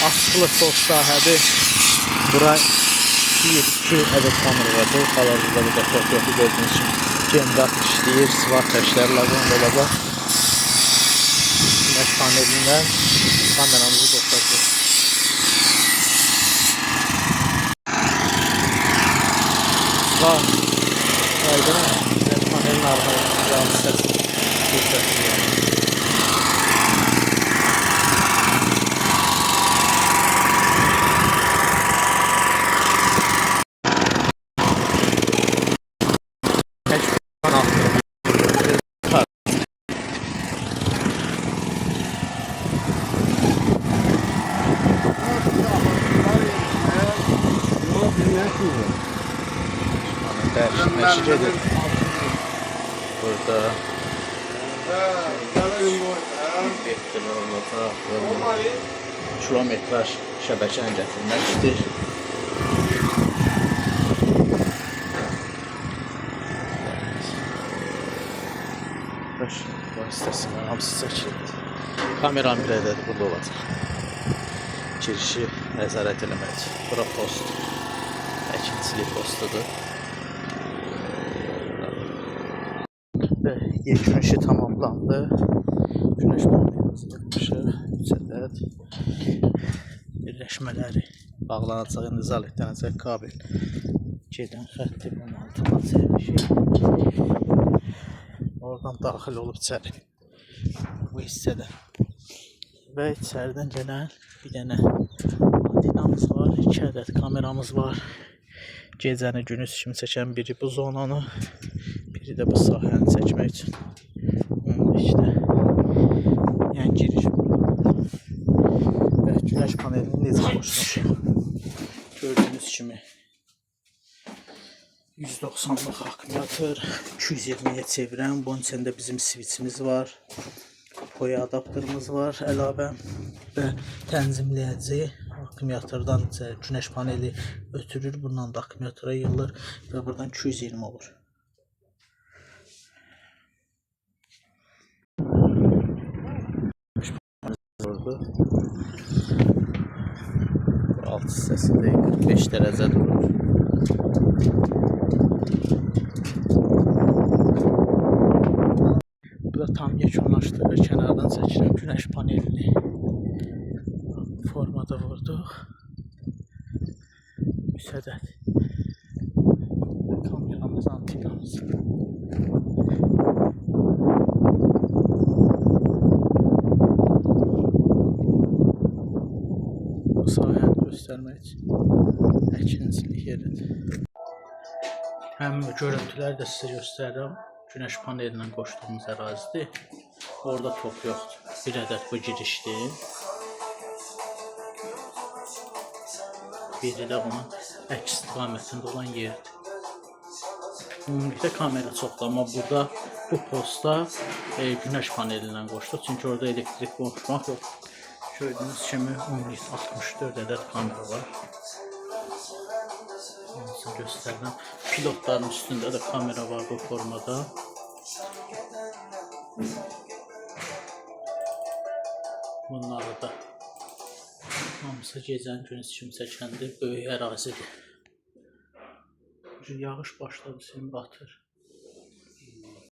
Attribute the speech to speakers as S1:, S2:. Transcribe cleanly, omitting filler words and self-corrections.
S1: asılı sos sahədir. Bura 1-2 ədəd kamera vardır. Hal-hazırda burada çox yoxdur. Gördüyünüz kimi gemdat işləyir. Sıvat təşlər lazım olacaq. Güneş panelindən kameramızı boşaltıyoruz. Var. Aydın mı? Güneş panelinin arxasında səs göstəriyor. Dəyişikdir. Burada kilometraj şəbəkəni gətirməkdir. Vasitəsindən hamısı çəkilir. Kameranın bir ədədi burada olacaq. Girişi nəzarət eləmək. Bura post. Əkinçilik postudur. Və yekun işi tamamlandı. Güneş panelimizi yapmışıq. 3 ədəd birləşmələri bağlanacaq. İndi zaletlənəcək kabel. Gedən xətti bunun altına çəkmişik. Oradan daxil olub içəri. Bu hissədə. Və içəridən gələn bir dənə antenamız var. 2 ədəd kameramız var. Gecəni günüz kimi çəkən biri bu zonanı, biri də bu sahəni çəkmək üçün. İşte yəni giriş və güneş panelini necə qoşmuşuq. Gördüyünüz kimi 190'lıq akkumulyator, 220'ye çevirən. Bunun içində bizim switchimiz var. Poya adapterimiz var əlavə və tənzimləyici. Akkumulyatordan güneş paneli ötürür, bundan da akkumulyatora yığılır və buradan 220 olur. Alt hissəsində 45 dərəcə durur. Bu da tam yekunlaşdı. Kənardan çəkilən güneş panelini formada vurduq. 3 ədəd kameramız, antenamız. Bu sahəni göstərmək üçün əkinçilik yeridir. Həmin görüntüləri də sizə göstərirəm. Güneş panelindən qoşduğumuz ərazidir. Orada top yoxdur. Bir ədəd bu girişdir. Biri də bunun əks istiqamətində olan yerdir. Ümumilikdə kamera çoxdur, amma burada bu posta güneş panelindən qoşduq. Çünki orada elektrik qonşmaq yox. Gördüyünüz kimi 64 ədəd kamera var. Onu göstərirəm. Pilotların üstündə də kamera var bu formada. Bunları da hamısı gecənin gündüz kimi çəkəndir. Böyük ərazidir. Yağış başladı, sim batır.